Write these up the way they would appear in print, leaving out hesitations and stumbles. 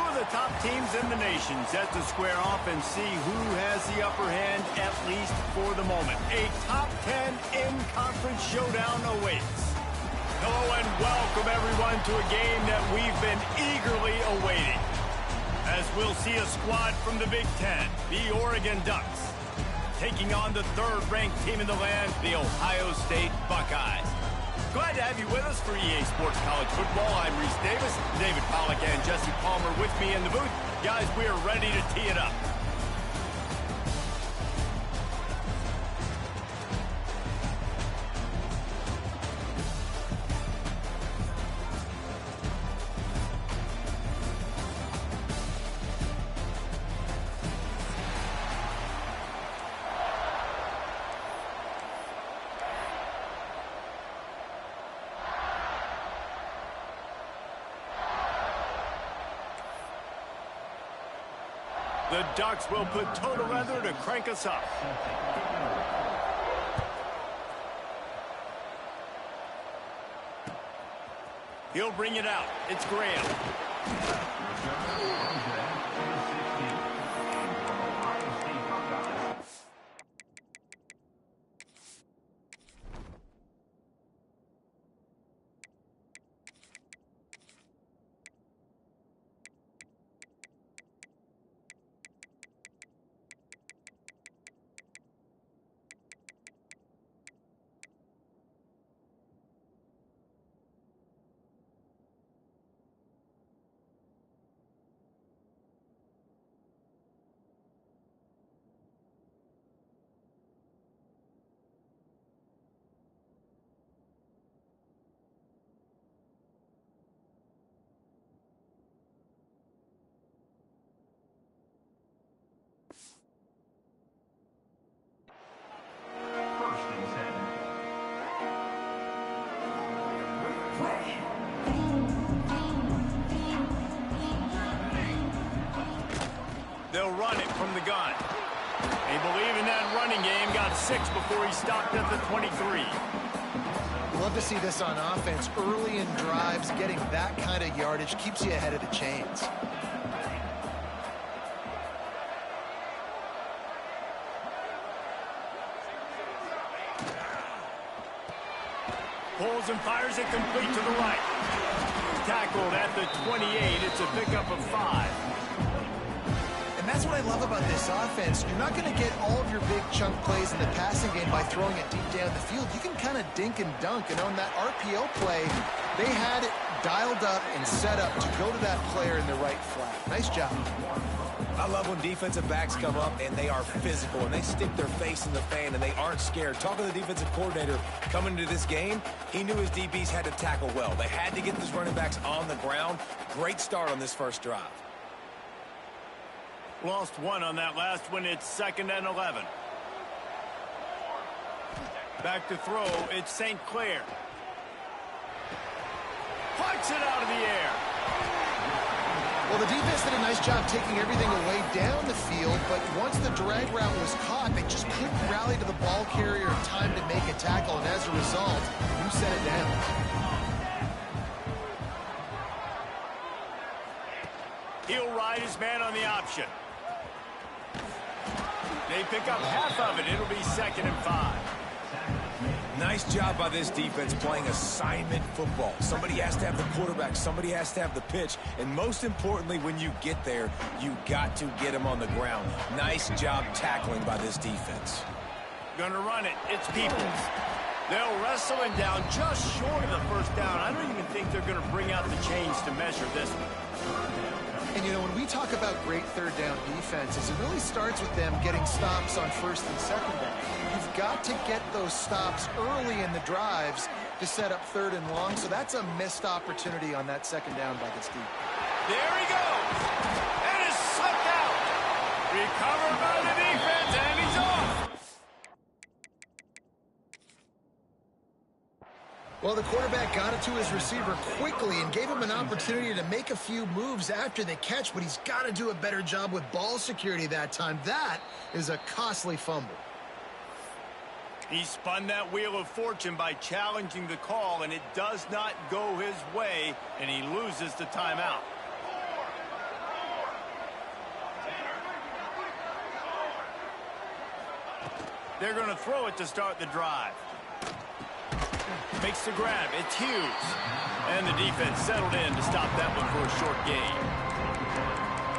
Two of the top teams in the nation set to square off and see who has the upper hand, at least for the moment. A top 10 in-conference showdown awaits. Hello and welcome everyone to a game that we've been eagerly awaiting. As we'll see a squad from the Big Ten, the Oregon Ducks, taking on the third-ranked team in the land, the Ohio State Buckeyes. Glad to have you with us for EA Sports College Football. I'm Reese Davis, David Pollack and Jesse Palmer with me in the booth. Guys, we are ready to tee it up. The Ducks will put total leather to crank us up. He'll bring it out. It's Graham. They'll run it from the gun. They believe in that running game. Got 6 before he stopped at the 23. Love to see this on offense. Early in drives, getting that kind of yardage keeps you ahead of the chains. Pulls and fires it complete to the right. Tackled at the 28. It's a pickup of 5. And that's what I love about this offense. You're not going to get all of your big chunk plays in the passing game by throwing it deep down the field. You can kind of dink and dunk. And on that RPO play, they had it dialed up and set up to go to that player in the right flat. Nice job. I love when defensive backs come up and they are physical and they stick their face in the fan and they aren't scared. Talking to the defensive coordinator coming into this game, he knew his DBs had to tackle well. They had to get these running backs on the ground. Great start on this first drive. Lost 1 on that last one. It's 2nd and 11. Back to throw. It's St. Clair. Plucks it out of the air. Well, the defense did a nice job taking everything away down the field, but once the drag route was caught, they just couldn't rally to the ball carrier in time to make a tackle, and as a result, you set it down. He'll ride his man on the option. They pick up half of it. It'll be 2nd and 5. Nice job by this defense playing assignment football. Somebody has to have the quarterback. Somebody has to have the pitch. And most importantly, when you get there, you got to get him on the ground. Nice job tackling by this defense. Gonna run it. It's Peoples. They'll wrestle him down just short of the first down. I don't even think they're going to bring out the chains to measure this one. And, you know, when we talk about great third down defenses, it really starts with them getting stops on 1st and 2nd down. You've got to get those stops early in the drives to set up 3rd and long, so that's a missed opportunity on that 2nd down by this team. There he goes. And it's slipped out. Recovered by the defense, and he's off. Well, the quarterback got it to his receiver quickly and gave him an opportunity to make a few moves after the catch, but he's got to do a better job with ball security that time. That is a costly fumble. He spun that wheel of fortune by challenging the call, and it does not go his way, and he loses the timeout. They're going to throw it to start the drive. Makes the grab. It's Hughes. And the defense settled in to stop that one for a short gain.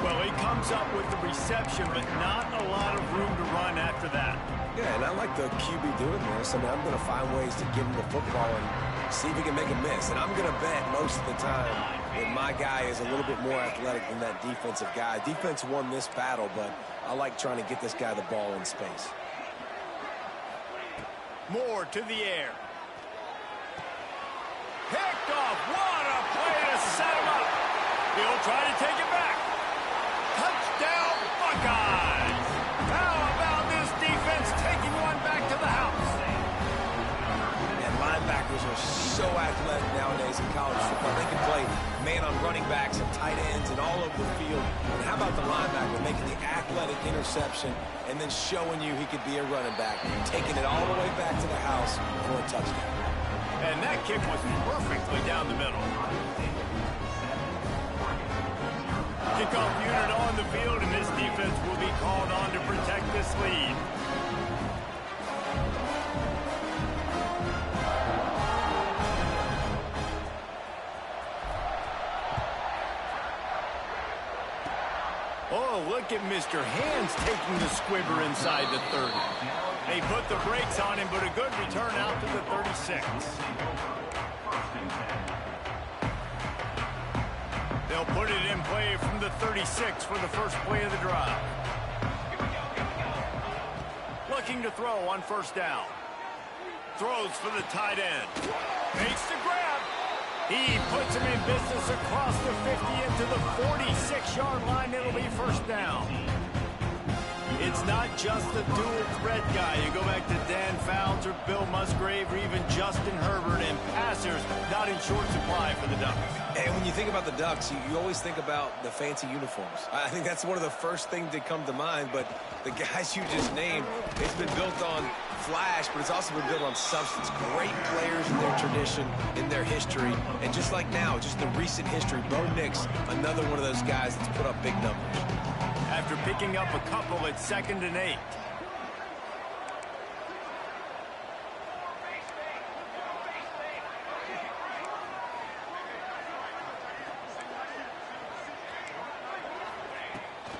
Well, he comes up with the reception, but not a lot of room to run after that. Yeah, and I like the QB doing this. I mean, I'm going to find ways to give him the football and see if he can make a miss. And I'm going to bet most of the time that my guy is a little bit more athletic than that defensive guy. Defense won this battle, but I like trying to get this guy the ball in space. Moore to the air. Picked off. What a play to set him up. He'll try to take it back. Touchdown, Buckeyes. How about this defense taking one back to the house? And linebackers are so athletic nowadays in college football. They can play man on running backs and tight ends and all over the field. And how about the linebacker making the athletic interception and then showing you he could be a running back, taking it all the way back to the house for a touchdown. And that kick was perfectly down the middle. Kickoff unit on the field, and this defense will be called on to protect this lead. Oh, look at Mr. Hands taking the squibber inside the 30. They put the brakes on him, but a good return out to the 36. They'll put it in play from the 36 for the first play of the drive. Looking to throw on first down. Throws for the tight end. Makes the grab. He puts him in business across the 50 into the 46-yard line. It'll be first down. It's not just a dual threat guy. You go back to Dan Fouts or Bill Musgrave or even Justin Herbert, and passers not in short supply for the Ducks. And when you think about the Ducks, you always think about the fancy uniforms. I think that's one of the first things that come to mind, but the guys you just named, it's been built on flash, but it's also been built on substance. Great players in their tradition, in their history, and just like now, just the recent history, Bo Nix, another one of those guys that's put up big numbers. After picking up a couple at 2nd and 8.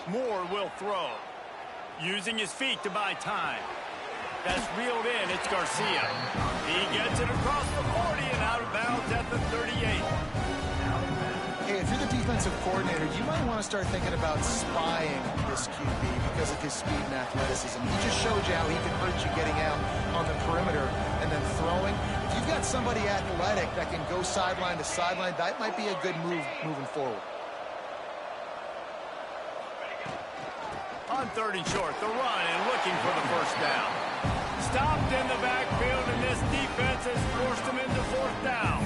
Moore will throw. Using his feet to buy time. That's reeled in. It's Garcia. He gets it across the 40 and out of bounds at the 38. Hey, if you're the defensive coordinator, you might want to start thinking about spying this QB because of his speed and athleticism. He just showed you how he can hurt you getting out on the perimeter and then throwing. If you've got somebody athletic that can go sideline to sideline, that might be a good move moving forward. On 3rd and short, the run and looking for the first down. Stopped in the backfield, and this defense has forced him into 4th down.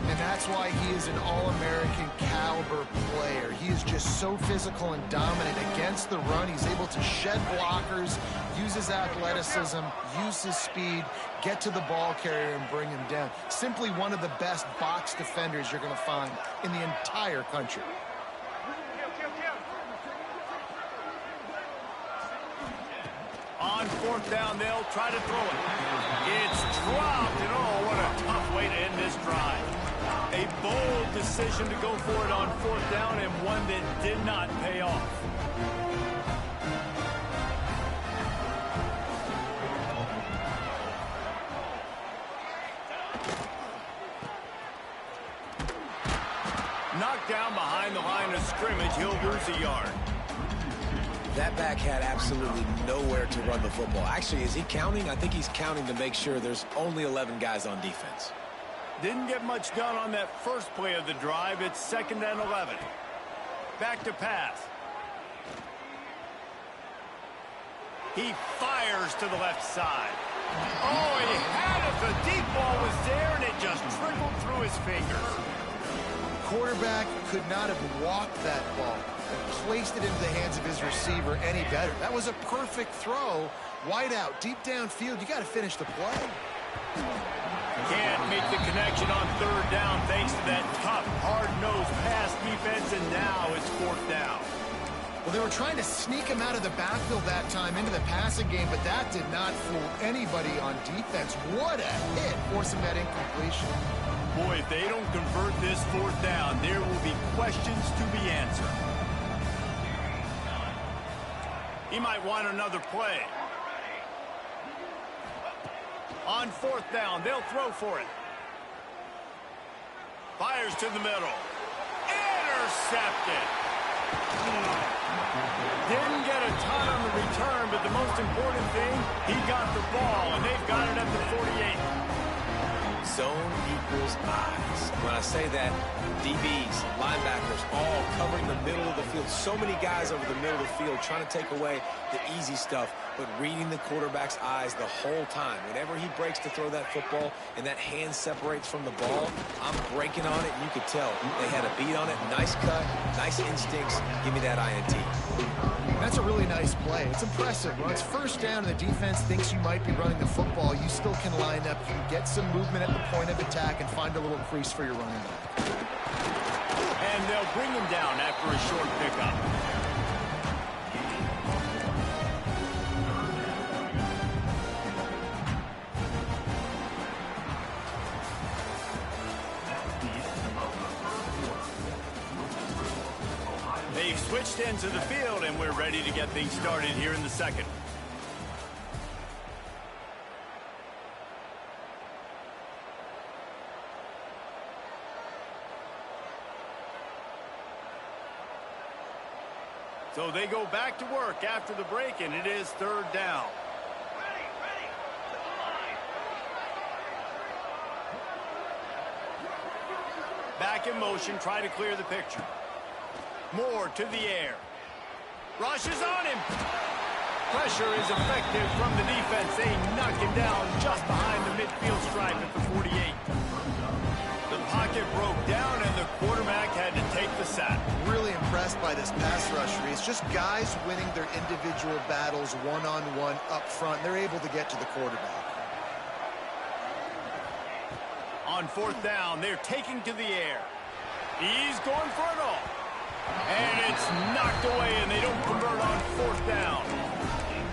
And that's why he is an All-American caliber player. He is just so physical and dominant against the run. He's able to shed blockers, use his athleticism, use his speed, get to the ball carrier and bring him down. Simply one of the best box defenders you're going to find in the entire country. On 4th down, they'll try to throw it. It's dropped, and oh, what a tough way to end this drive. A bold decision to go for it on 4th down, and one that did not pay off. Knocked down behind the line of scrimmage, he'll lose a yard. That back had absolutely nowhere to run the football. Actually, is he counting? I think he's counting to make sure there's only 11 guys on defense. Didn't get much done on that first play of the drive. It's 2nd and 11. Back to pass. He fires to the left side. Oh, he had it. The deep ball was there, and it just trickled through his fingers. Quarterback could not have walked that ball and placed it into the hands of his receiver any better. That was a perfect throw. Wide out, deep downfield. You got to finish the play. Can't make the connection on 3rd down thanks to that tough, hard-nosed pass defense, and now it's 4th down. Well, they were trying to sneak him out of the backfield that time into the passing game, but that did not fool anybody on defense. What a hit, forcing that incompletion. Boy, if they don't convert this fourth down, there will be questions to be answered. He might want another play. On fourth down, they'll throw for it. Fires to the middle. Intercepted. Didn't get a ton on the return, but the most important thing, he got the ball, and they've got it at the 48. Zone equals eyes. When I say that, DBs, linebackers, all covering the middle of the field. So many guys over the middle of the field trying to take away the easy stuff, but reading the quarterback's eyes the whole time. Whenever he breaks to throw that football and that hand separates from the ball, I'm breaking on it, and you could tell they had a beat on it. Nice cut, nice instincts. Give me that INT. That's a really nice play. It's impressive. When it's first down and the defense thinks you might be running the football, you still can line up. You can get some movement at the point of attack and find a little crease for your running back. And they'll bring him down after a short pickup. They've switched into the field, and we're ready to get things started here in the second. So they go back to work after the break, and it is third down. Back in motion, try to clear the picture. Moore to the air. Rushes on him. Pressure is effective from the defense. They knock him down just behind the midfield stripe at the 48. The pocket broke down, and the quarterback had to take the sack. Really impressed by this pass rush, Reese. Just guys winning their individual battles one-on-one up front. They're able to get to the quarterback. On fourth down, they're taking to the air. He's going for it all. And it's knocked away, and they don't convert on fourth down.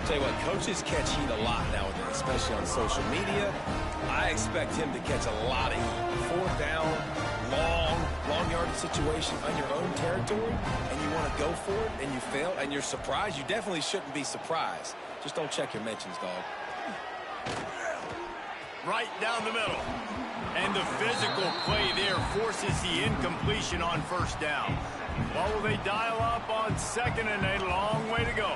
Tell you what, coaches catch heat a lot nowadays, especially on social media. I expect him to catch a lot of heat. Fourth down, long yardage situation on your own territory, and you want to go for it, and you fail, and you're surprised. You definitely shouldn't be surprised. Just don't check your mentions, dog. Right down the middle. And the physical play there forces the incompletion on first down. What will they dial up on second, and a long way to go?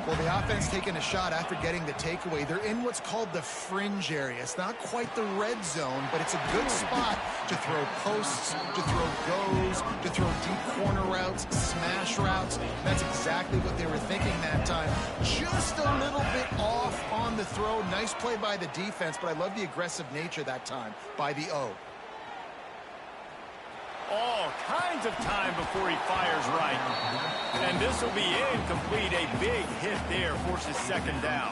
Well, the offense taking a shot after getting the takeaway. They're in what's called the fringe area. It's not quite the red zone, but it's a good spot to throw posts, to throw goes, to throw deep corner routes, smash routes. That's exactly what they were thinking that time. Just a little bit off on the throw. Nice play by the defense, but I love the aggressive nature that time by the O. All kinds of time before he fires right. And this will be incomplete. A big hit there forces second down.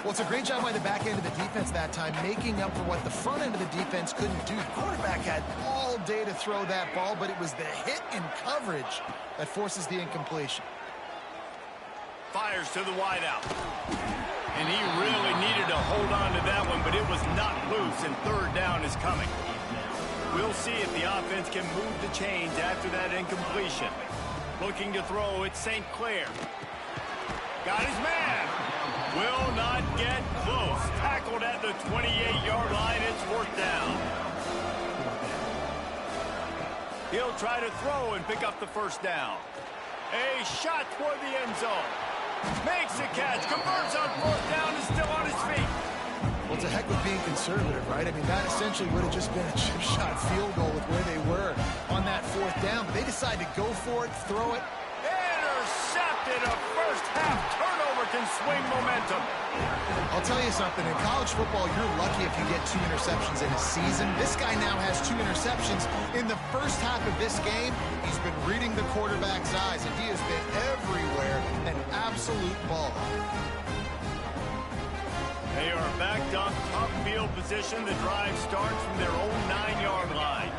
Well, it's a great job by the back end of the defense that time, making up for what the front end of the defense couldn't do. The quarterback had all day to throw that ball, but it was the hit in coverage that forces the incompletion. Fires to the wideout. And he really needed to hold on to that one, but it was not loose, and third down is coming. We'll see if the offense can move the chains after that incompletion. Looking to throw, it's St. Clair. Got his man. Will not get close. Tackled at the 28-yard line. It's fourth down. He'll try to throw and pick up the first down. A shot toward the end zone. Makes a catch. Converts on fourth down. Is still on his feet. Well, it's a heck of being conservative, right? I mean, that essentially would have just been a chip shot field goal with where they were on that fourth down. But they decide to go for it, throw it. Intercepted. A first-half turnover can swing momentum. I'll tell you something. In college football, you're lucky if you get 2 interceptions in a season. This guy now has 2 interceptions. In the first half of this game, he's been reading the quarterback's eyes, and he has been everywhere, an absolute ball. They are backed up, tough field position. The drive starts from their own 9-yard line.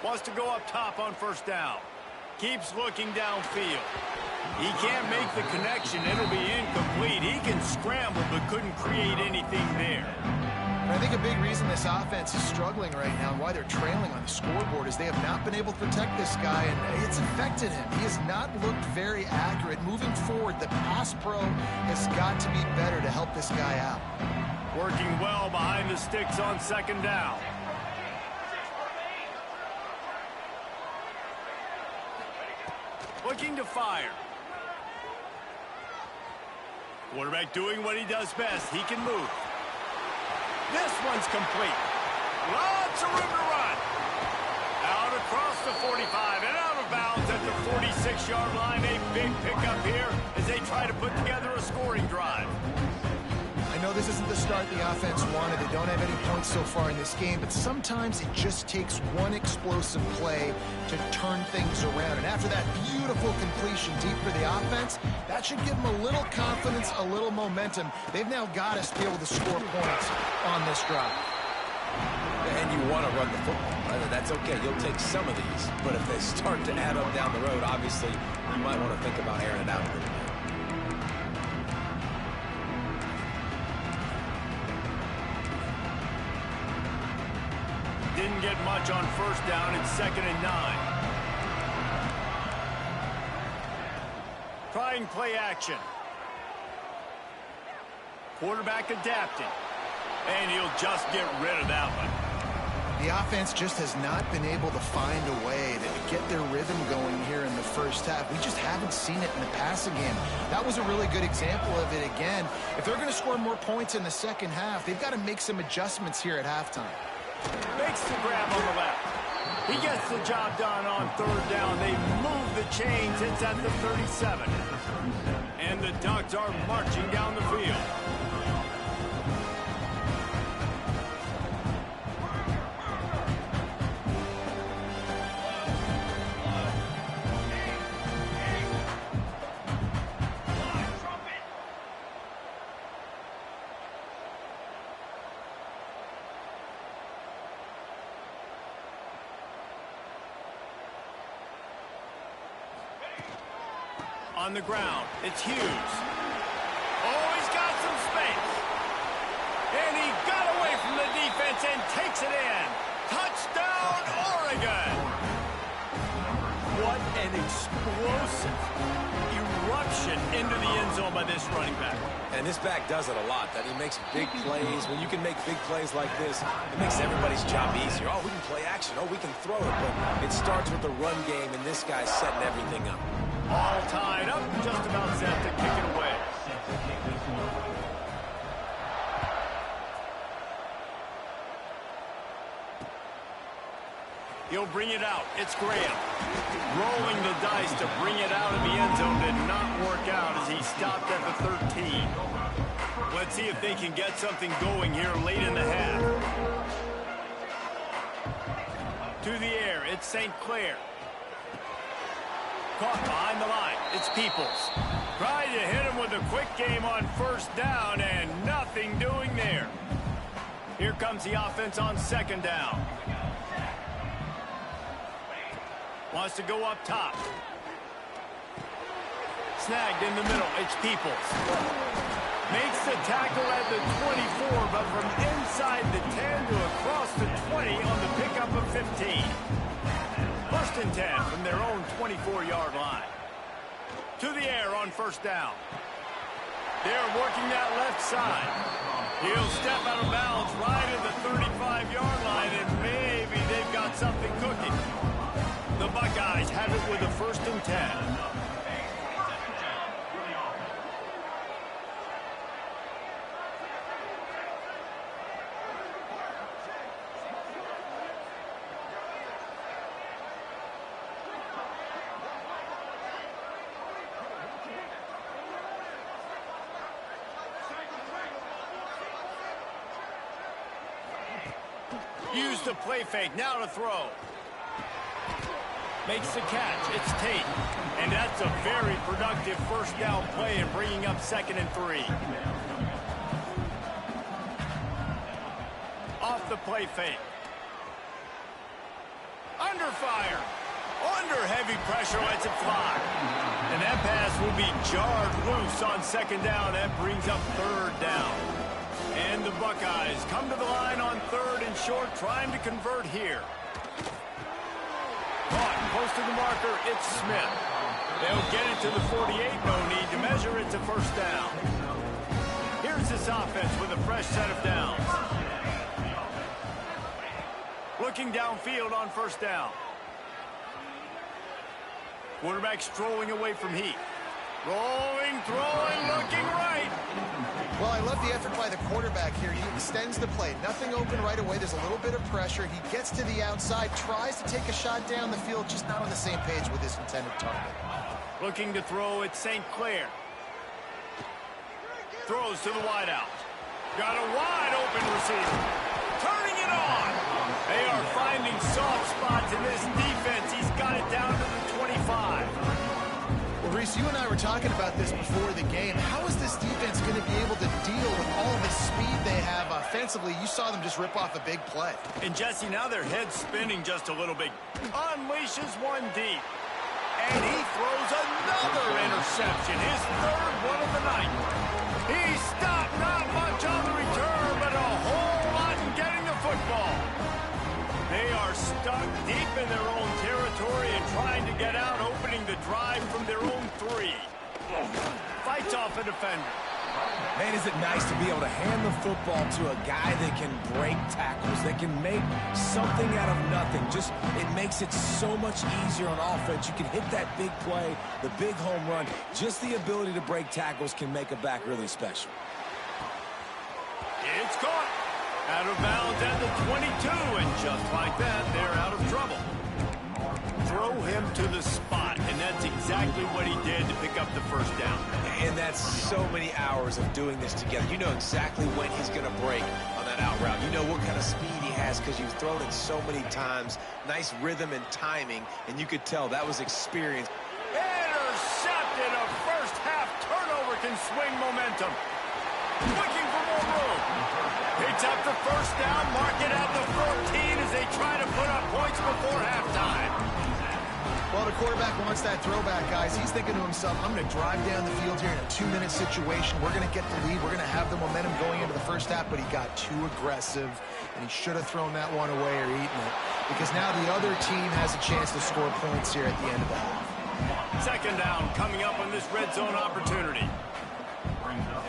Wants to go up top on first down. Keeps looking downfield. He can't make the connection. It'll be incomplete. He can scramble but couldn't create anything there. I think a big reason this offense is struggling right now and why they're trailing on the scoreboard is they have not been able to protect this guy, and it's affected him. He has not looked very accurate. Moving forward, the pass pro has got to be better to help this guy out. Working well behind the sticks on second down. Looking to fire. Quarterback doing what he does best. He can move. This one's complete. Lots of room to run. Out across the 45 and out of bounds at the 46-yard line. A big pickup here as they try to put together a scoring drive. I know this isn't the start the offense wanted. They don't have any points so far in this game, but sometimes it just takes one explosive play to turn things around. And after that beautiful completion deep for the offense, that should give them a little confidence, a little momentum. They've now got us to be able to score points on this drive. And you want to run the football. That's okay. You'll take some of these. But if they start to add up down the road, obviously, you might want to think about airing it out a little bit. Didn't get much on first down. It's 2nd and 9. Trying play action. Quarterback adapting. And he'll just get rid of that one. The offense just has not been able to find a way to get their rhythm going here in the first half. We just haven't seen it in the passing game. That was a really good example of it again. If they're going to score more points in the second half, they've got to make some adjustments here at halftime. Makes the grab on the left. He gets the job done on third down. They move the chains. It's at the 37. And the Ducks are marching down the field. On the ground, it's Hughes. Oh, he's got some space. And he got away from the defense and takes it in. Touchdown, Oregon. What an explosive eruption into the end zone by this running back. And this back does it a lot. That he makes big plays. When you can make big plays like this, it makes everybody's job easier. Oh, we can play action. Oh, we can throw it. But it starts with the run game, and this guy's setting everything up. All tied up, just about set to kick it away. He'll bring it out. It's Graham. Rolling the dice to bring it out of the end zone did not work out as he stopped at the 13. Let's see if they can get something going here late in the half. To the air, it's St. Clair. Caught behind the line. It's Peoples. Trying to hit him with a quick game on first down, and nothing doing there. Here comes the offense on second down. Wants to go up top. Snagged in the middle. It's Peoples. Makes the tackle at the 24, but from inside the 10 to across the 20 on the pickup of 15. 1st and 10 from their own 24-yard line. To the air on first down. They're working that left side. He'll step out of bounds right at the 35-yard line, and maybe they've got something cooking. The Buckeyes have it with a 1st and 10. Use the play fake, now to throw. Makes the catch, it's Tate. And that's a very productive first down play and bringing up 2nd and 3. Off the play fake. Under fire. Under heavy pressure, lets it fly. And that pass will be jarred loose on second down. That brings up third down. And the Buckeyes come to the line on third and short, trying to convert here. Caught close to the marker, it's Smith. They'll get it to the 48, no need to measure, it's a first down. Here's this offense with a fresh set of downs. Looking downfield on first down. Quarterback strolling away from Heath. Rolling, throwing, looking right. Well, I love the effort by the quarterback here. He extends the play. Nothing open right away. There's a little bit of pressure. He gets to the outside, tries to take a shot down the field, just not on the same page with his intended target. Looking to throw at St. Clair. Throws to the wideout. Got a wide open receiver. Turning it on. They are finding soft spots in this defense. He's got it down to the 25. Well, Reese, you and I were talking about this before the game. How is this defense going to be able to deal with all the speed they have offensively? You saw them just rip off a big play. And Jesse, now their head's spinning just a little bit. Unleashes one deep. And he throws another interception. His third one of the night. He stopped, not much on the return, but a whole lot in getting the football. They are stuck deep in their own territory and trying to get out, opening the drive from their own 3. Fights off a defender. Man, is it nice to be able to hand the football to a guy that can break tackles, that can make something out of nothing. Just, it makes it so much easier on offense. You can hit that big play, the big home run. Just the ability to break tackles can make a back really special. It's caught. Out of bounds at the 22, and just like that, they're out of trouble. Throw him to the spot, and that's exactly what he did to pick up the first down. And that's so many hours of doing this together. You know exactly when he's going to break on that out route. You know what kind of speed he has because you've thrown it so many times. Nice rhythm and timing, and you could tell that was experience. Intercepted. A first half turnover can swing momentum. Looking for more room. Picks up the first down, mark it at the 14 as they try to put up points before halftime. Well, the quarterback wants that throwback, guys. He's thinking to himself, I'm going to drive down the field here in a 2-minute situation. We're going to get the lead. We're going to have the momentum going into the first half, but he got too aggressive, and he should have thrown that one away or eaten it, because now the other team has a chance to score points here at the end of the half. Second down coming up on this red zone opportunity.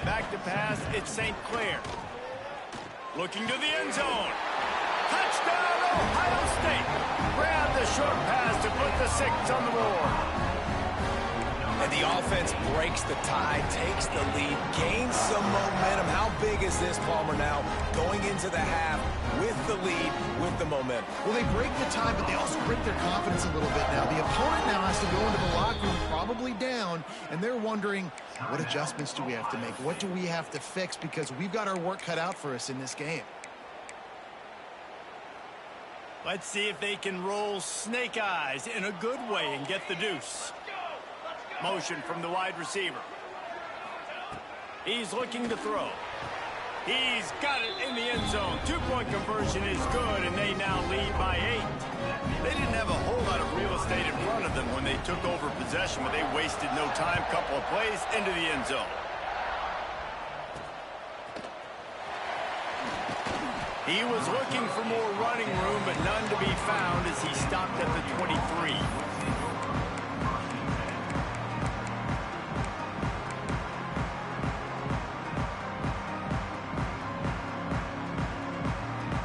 Back to pass, it's St. Clair. Looking to the end zone. Touchdown, Ohio State. Grab the short pass to put the 6 on the board. And the offense breaks the tie, takes the lead, gains some momentum. How big is this, Palmer, now going into the half with the lead, with the momentum? Well, they break the tie, but they also break their confidence a little bit now. The opponent now has to go into the locker room probably down, and they're wondering, what adjustments do we have to make? What do we have to fix? Because we've got our work cut out for us in this game. Let's see if they can roll snake eyes in a good way and get the deuce. Motion from the wide receiver. He's looking to throw. He's got it in the end zone. 2-point conversion is good, and they now lead by 8. They didn't have a whole lot of real estate in front of them when they took over possession, but they wasted no time. Couple of plays into the end zone. He was looking for more running room, but none to be found as he stopped at the 23.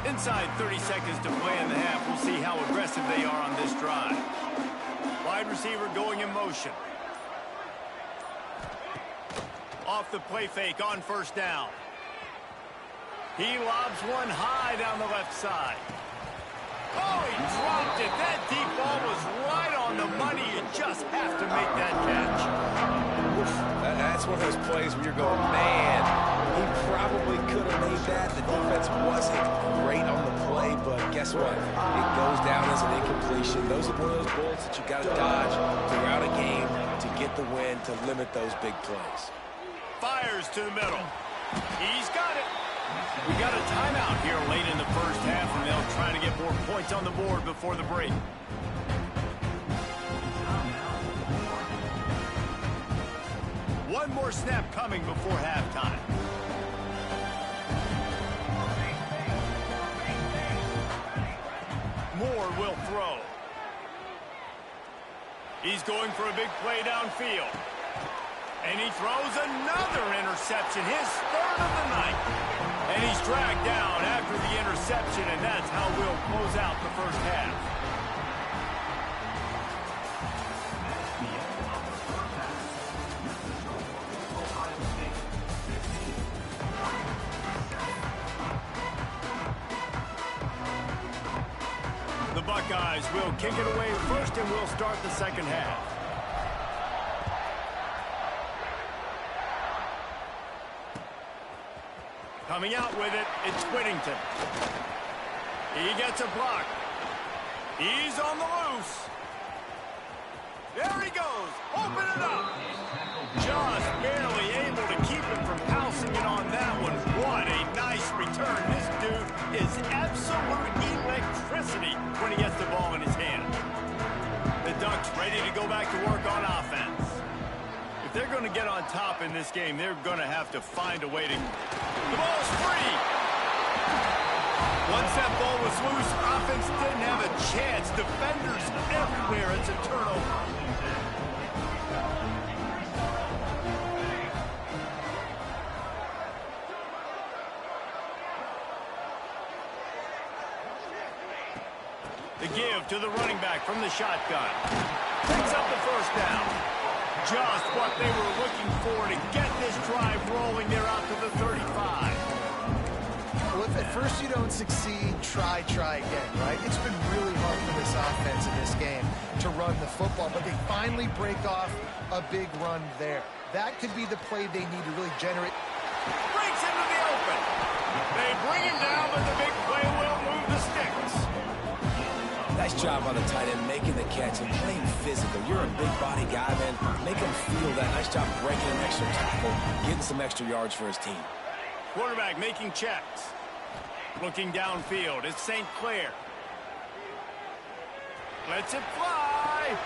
Inside 30 seconds to play in the half. We'll see how aggressive they are on this drive. Wide receiver going in motion. Off the play fake on first down. He lobs one high down the left side. Oh, he dropped it. That deep ball was right on the money. You just have to make that catch. That's one of those plays where you're going, man, he probably could have made that. The defense wasn't great on the play, but guess what? It goes down as an incompletion. Those are one of those bullets that you got to dodge throughout a game to get the win, to limit those big plays. Fires to the middle. He's got it. We got a timeout here late in the first half, and they'll try to get more points on the board before the break. One more snap coming before halftime. Moore will throw. He's going for a big play downfield. And he throws another interception, his third of the night. And he's dragged down after the interception, and that's how we'll close out the first half. The Buckeyes will kick it away first, and we'll start the second half. Coming out with it, it's Whittington. He gets a block. He's on the loose. There he goes. Open it up. Just barely able to keep him from pouncing it on that one. What a nice return. This dude is absolute electricity when he gets the ball in his hand. The Ducks ready to go back to work on offense. If they're going to get on top in this game, they're going to have to find a way to... The ball's free! Once that ball was loose, offense didn't have a chance. Defenders everywhere. It's a turnover. The give to the running back from the shotgun. Picks up the first down. Just what they were looking for to get this drive rolling. They're out to the 35. Well, if at first you don't succeed, try again, right? It's been really hard for this offense in this game to run the football, but they finally break off a big run there. That could be the play they need to really generate. Breaks into the open. They bring him down, but the big play will move the sticks. Nice job on the tight end making the catch and playing physical. You're a big body guy, man. Make him feel that. Nice job breaking an extra tackle, getting some extra yards for his team. Quarterback making checks. Looking downfield, it's St. Clair. Lets it fly.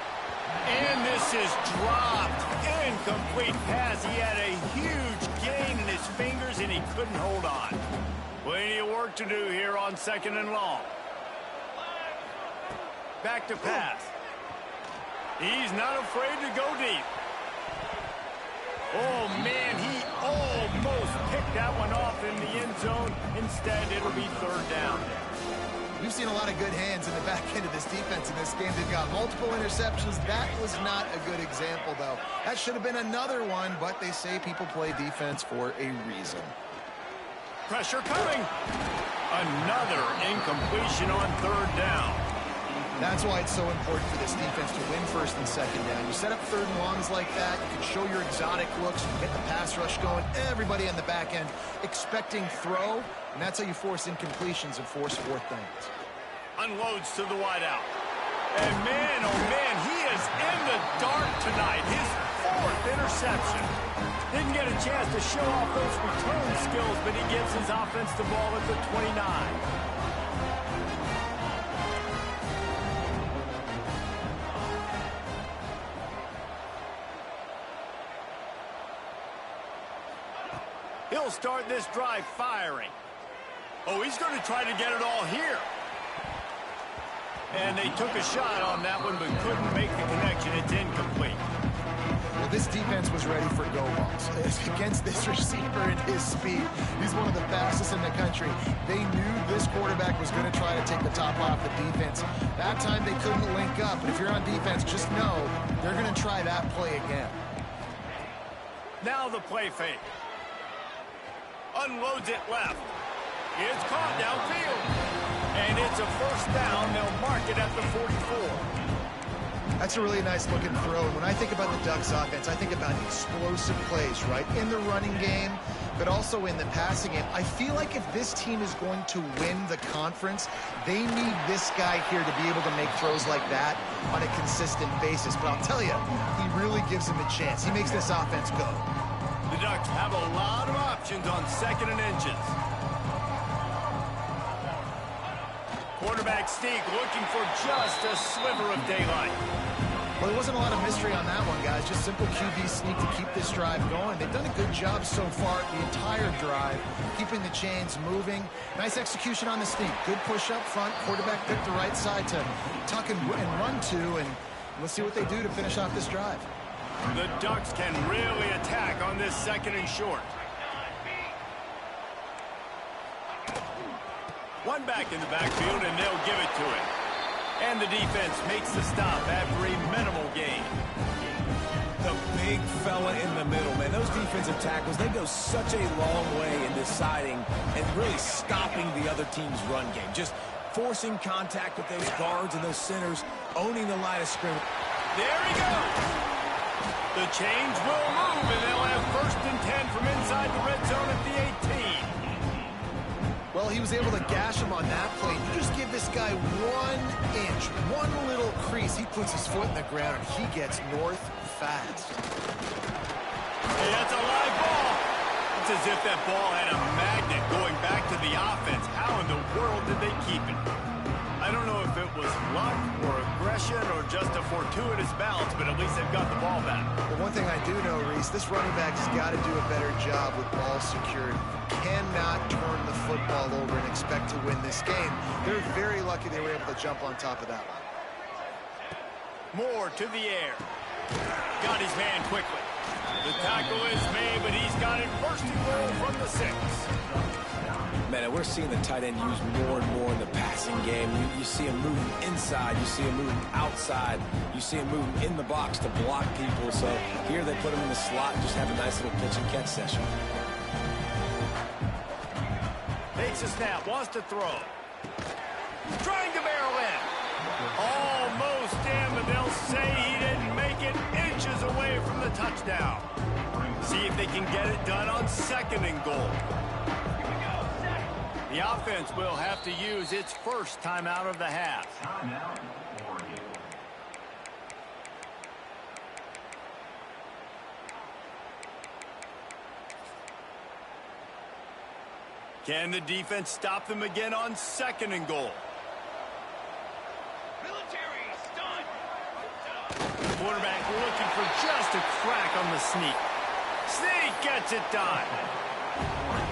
And this is dropped. Incomplete pass. He had a huge gain in his fingers, and he couldn't hold on. Plenty of work to do here on 2nd and long. Back to pass. He's not afraid to go deep. Oh, man, he almost picked that one off in the end zone. Instead, it'll be 3rd down. We've seen a lot of good hands in the back end of this defense in this game. They've got multiple interceptions. That was not a good example, though. That should have been another one, but they say people play defense for a reason. Pressure coming. Another incompletion on 3rd down. That's why it's so important for this defense to win 1st and 2nd down. You set up 3rd and longs like that, you can show your exotic looks, you can get the pass rush going, everybody on the back end expecting throw, and that's how you force incompletions and force 4th downs. Unloads to the wideout. And man, oh man, he is in the dark tonight. His 4th interception. Didn't get a chance to show off those return skills, but he gives his offense the ball at the 29. He'll start this drive firing. Oh, he's going to try to get it all here. And they took a shot on that one, but couldn't make the connection. It's incomplete. Well, this defense was ready for go balls. Against this receiver and his speed, he's one of the fastest in the country. They knew this quarterback was going to try to take the top off the defense. That time they couldn't link up, but if you're on defense, just know they're going to try that play again. Now the play fake. Unloads it left. It's caught downfield. And it's a 1st down. They'll mark it at the 44. That's a really nice looking throw. And when I think about the Ducks offense, I think about explosive plays, right? In the running game, but also in the passing game. I feel like if this team is going to win the conference, they need this guy here to be able to make throws like that on a consistent basis. But I'll tell you, he really gives him a chance. He makes this offense go. The Ducks have a lot of options on 2nd and inches. Quarterback sneak looking for just a sliver of daylight. Well, there wasn't a lot of mystery on that one, guys. Just simple QB sneak to keep this drive going. They've done a good job so far the entire drive, keeping the chains moving. Nice execution on the sneak. Good push up front. Quarterback picked the right side to tuck and run to, and let's see what they do to finish off this drive. The Ducks can really attack on this 2nd and short. One back in the backfield, and they'll give it to him. And the defense makes the stop after a minimal gain. The big fella in the middle, man. Those defensive tackles, they go such a long way in deciding and really stopping the other team's run game. Just forcing contact with those guards and those centers, owning the line of scrimmage. There he goes. The chains will move, and they'll have 1st and 10 from inside the red zone at the 18. Well, he was able to gash him on that play. You just give this guy 1 inch, one little crease. He puts his foot in the ground, and he gets north fast. Hey, that's a live ball. It's as if that ball had a magnet going back to the offense. How in the world did they keep it? I don't know if it was luck or aggression or just a fortuitous bounce, but at least they've got the ball back. But one thing I do know, Reese, this running back has got to do a better job with ball security. Cannot turn the football over and expect to win this game. They're very lucky they were able to jump on top of that one. Moore to the air. Got his man quickly. The tackle is made, but he's got it 1st and goal from the 6. Man, we're seeing the tight end used more and more in the passing game. You see him moving inside. You see him moving outside. You see him moving in the box to block people. So here they put him in the slot and just have a nice little pitch and catch session. Takes a snap, wants to throw. Trying to barrel in. Almost in, but they'll say he didn't make it, inches away from the touchdown. See if they can get it done on 2nd and goal. The offense will have to use its 1st timeout of the half. Can the defense stop them again on 2nd and goal? Quarterback looking for just a crack on the sneak. Sneak gets it done.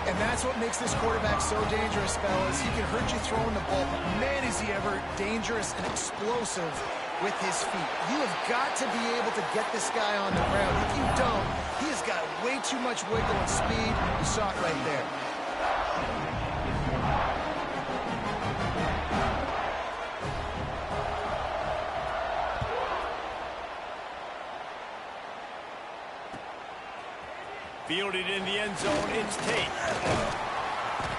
And that's what makes this quarterback so dangerous, fellas. He can hurt you throwing the ball, but man, is he ever dangerous and explosive with his feet. You have got to be able to get this guy on the ground. If you don't, he has got way too much wiggle and speed. You saw it right there. Fielded in the end zone, it's Tate.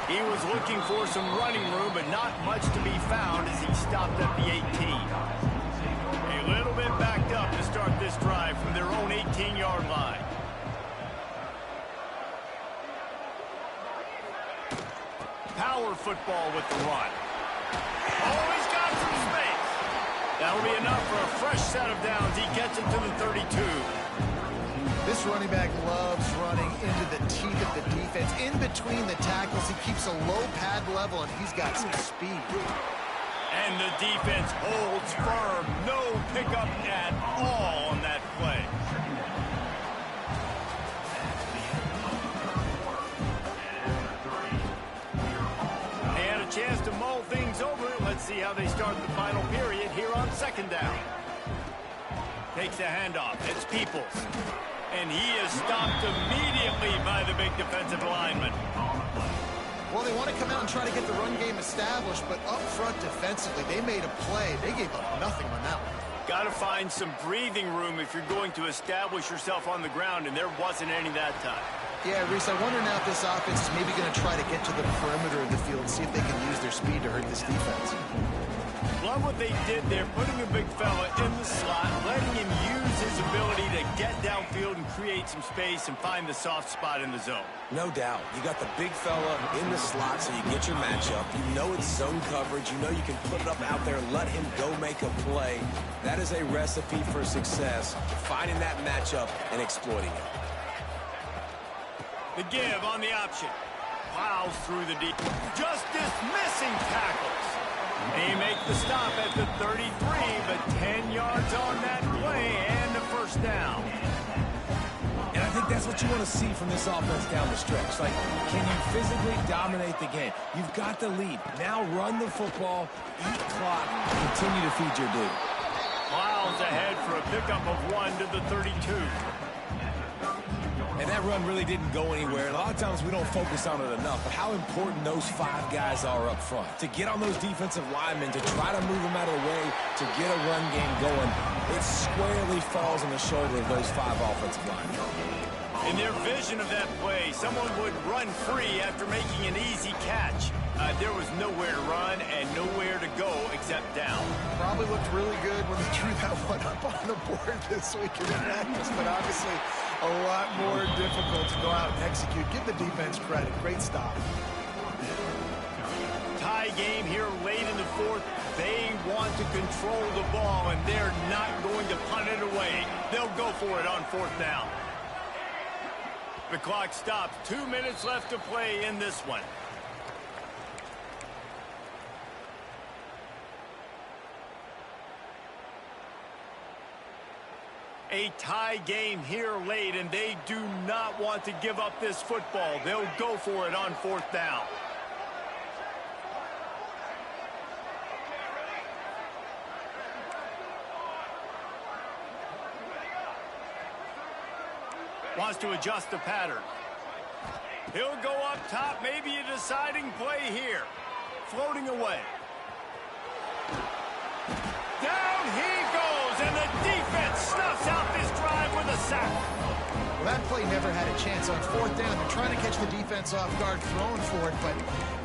He was looking for some running room, but not much to be found as he stopped at the 18. A little bit backed up to start this drive from their own 18-yard line. Power football with the run. Oh, he's got some space. That'll be enough for a fresh set of downs. He gets it to the 32. This running back loves running into the teeth of the defense. In between the tackles, he keeps a low pad level, and he's got some speed. And the defense holds firm. No pickup at all on that play. They had a chance to mull things over. Let's see how they start the final period here on 2nd down. Takes a handoff. It's Peoples. And he is stopped immediately by the big defensive lineman. Well, they want to come out and try to get the run game established, but up front defensively, they made a play. They gave up nothing on that one. Got to find some breathing room if you're going to establish yourself on the ground, and there wasn't any that time. Yeah, Reese, I wonder now if this offense is maybe going to try to get to the perimeter of the field and see if they can use their speed to hurt this defense. Love what they did there, putting a big fella in the slot, letting him use his ability to get downfield and create some space and find the soft spot in the zone. No doubt. You got the big fella in the slot so you get your matchup. You know it's zone coverage. You know you can put it up out there and let him go make a play. That is a recipe for success, finding that matchup and exploiting it. The give on the option. Plows through the deep. Just dismissing tackles. They make the stop at the 33, but 10 yards on that play and a first down. And I think that's what you want to see from this offense down the stretch. Like, can you physically dominate the game? You've got the lead. Now run the football, eat clock, continue to feed your dude. Miles ahead for a pickup of 1 to the 32. And that run really didn't go anywhere. And a lot of times we don't focus on it enough, but how important those 5 guys are up front. To get on those defensive linemen, to try to move them out of the way, to get a run game going, it squarely falls on the shoulder of those 5 offensive linemen. In their vision of that play, someone would run free after making an easy catch. There was nowhere to run and nowhere to go except down. Probably looked really good when they drew that one up on the board this week in practice, but obviously a lot more difficult to go out and execute. Give the defense credit. Great stop. Tie game here late in the fourth. They want to control the ball, and they're not going to punt it away. They'll go for it on 4th down. The clock stops. 2 minutes left to play in this one. A tie game here late, and they do not want to give up this football. They'll go for it on 4th down. Wants to adjust the pattern. He'll go up top, maybe a deciding play here. Floating away. Down he goes, and the defense snuffs out this drive with a sack. Well, that play never had a chance on 4th down. They're trying to catch the defense off guard, throwing for it, but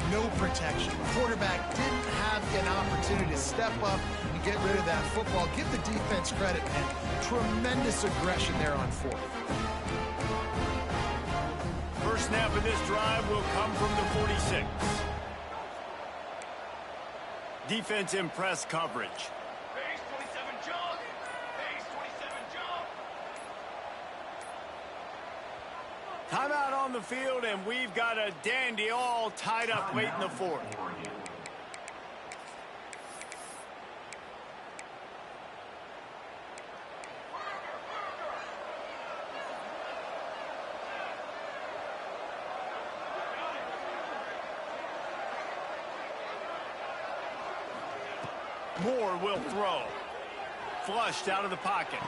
no protection. The quarterback didn't have an opportunity to step up and get rid of that football. Give the defense credit, man. Tremendous aggression there on 4th. First snap of this drive will come from the 46. Defense in press coverage. Base 27 jump. Base 27 jump. Timeout on the field, and we've got a dandy all tied up late in the 4th. Moore will throw. Flushed out of the pocket.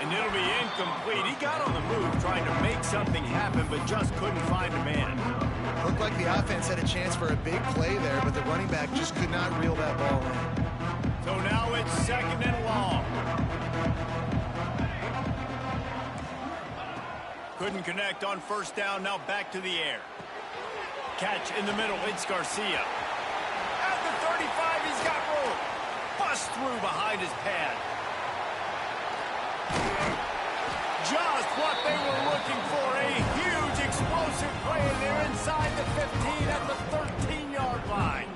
And it'll be incomplete. He got on the move trying to make something happen, but just couldn't find a man. Looked like the offense had a chance for a big play there, but the running back just could not reel that ball in. So now it's 2nd and long. Couldn't connect on 1st down. Now back to the air. Catch in the middle. It's Garcia. At the 35, he's got room. Bust through behind his pad. Just what they were looking for. A huge explosive play, and they're inside the 15 at the 13-yard line.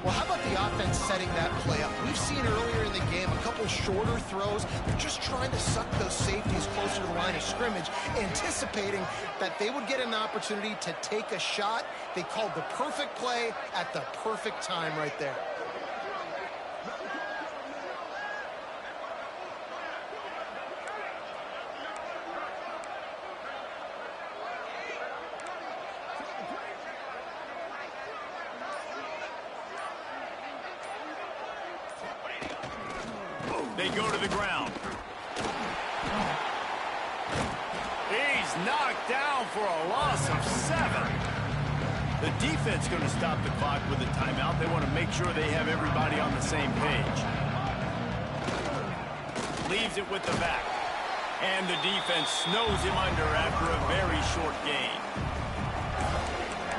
Well, how about the offense setting that play up? We've seen earlier in the game a couple shorter throws. They're just trying to suck those safeties closer to the line of scrimmage, anticipating that they would get an opportunity to take a shot. They called the perfect play at the perfect time right there. They go to the ground. He's knocked down for a loss of 7. The defense going to stop the clock with a timeout. They want to make sure they have everybody on the same page. Leaves it with the back. And the defense snows him under after a very short gain.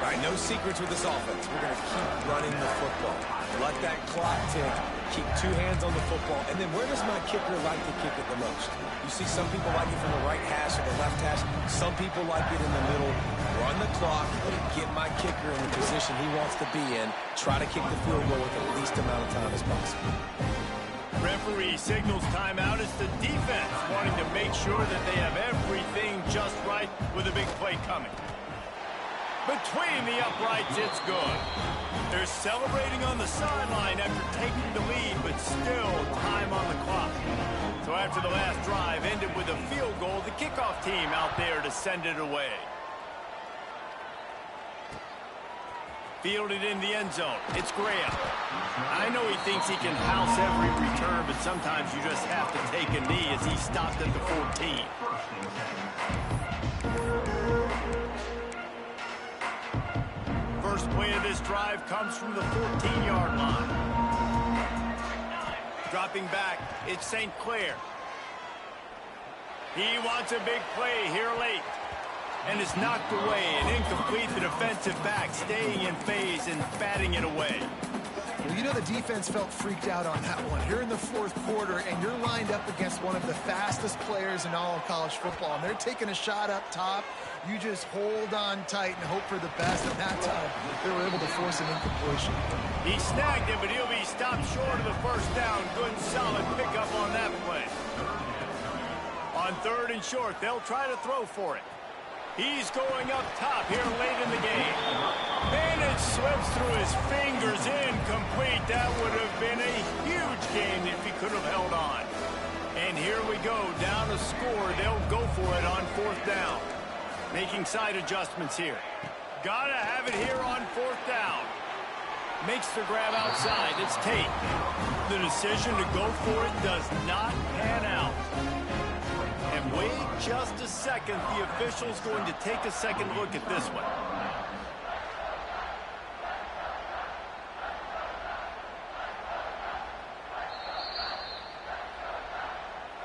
All right, no secrets with this offense. We're going to keep running the football. Let that clock tick. Keep 2 hands on the football. And then where does my kicker like to kick it the most? You see some people like it from the right hash or the left hash. Some people like it in the middle. Run the clock. Get my kicker in the position he wants to be in. Try to kick the field goal with the least amount of time as possible. Referee signals timeout. It's the defense wanting to make sure that they have everything just right with a big play coming. Between the uprights, it's good. They're celebrating on the sideline after taking the lead, but still time on the clock. So after the last drive ended with a field goal, the kickoff team out there to send it away. Fielded in the end zone. It's Graham. I know he thinks he can house every return, but sometimes you just have to take a knee as he stopped at the 14. First play of this drive comes from the 14-yard line. Dropping back, it's St. Clair. He wants a big play here late. And is knocked away and incomplete. The defensive back staying in phase and batting it away. Well, you know the defense felt freaked out on that one. You're in the fourth quarter, and you're lined up against one of the fastest players in all of college football, and they're taking a shot up top. You just hold on tight and hope for the best, and that time they were able to force an incompletion. He snagged it, but he'll be stopped short of the first down. Good, solid pickup on that play. On 3rd and short, they'll try to throw for it. He's going up top here late in the game. And it slips through his fingers, incomplete. That would have been a huge game if he could have held on. And here we go, down a score. They'll go for it on 4th down. Making side adjustments here. Gotta have it here on 4th down. Makes the grab outside. It's Tate. The decision to go for it does not pan out. And wait just a second. The official's going to take a second look at this one.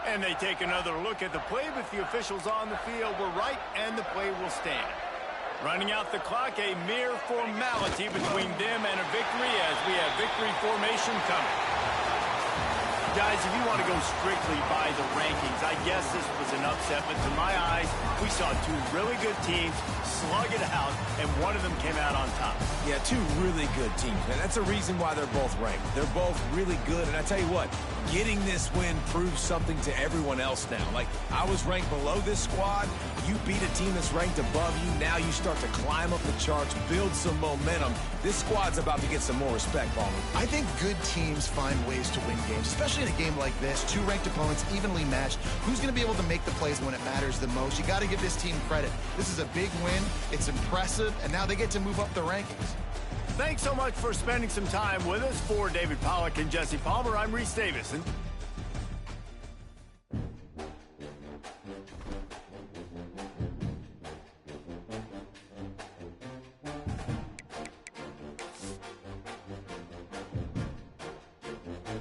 And they take another look at the play, but the officials on the field were right, and the play will stand. Running out the clock, a mere formality between them and a victory as we have victory formation coming. Guys, if you want to go strictly by the rankings, I guess this was an upset, but to my eyes, we saw two really good teams slug it out, and one of them came out on top. Yeah, two really good teams, man. That's a reason why they're both ranked. They're both really good, and I tell you what, getting this win proves something to everyone else now. Like, I was ranked below this squad. You beat a team that's ranked above you. Now you start to climb up the charts, build some momentum. This squad's about to get some more respect, Palmer. I think good teams find ways to win games, especially in a game like this. Two ranked opponents, evenly matched. Who's going to be able to make the plays when it matters the most? You got to give this team credit. This is a big win. It's impressive, and now they get to move up the rankings. Thanks so much for spending some time with us. For David Pollack and Jesse Palmer, I'm Reese Davison.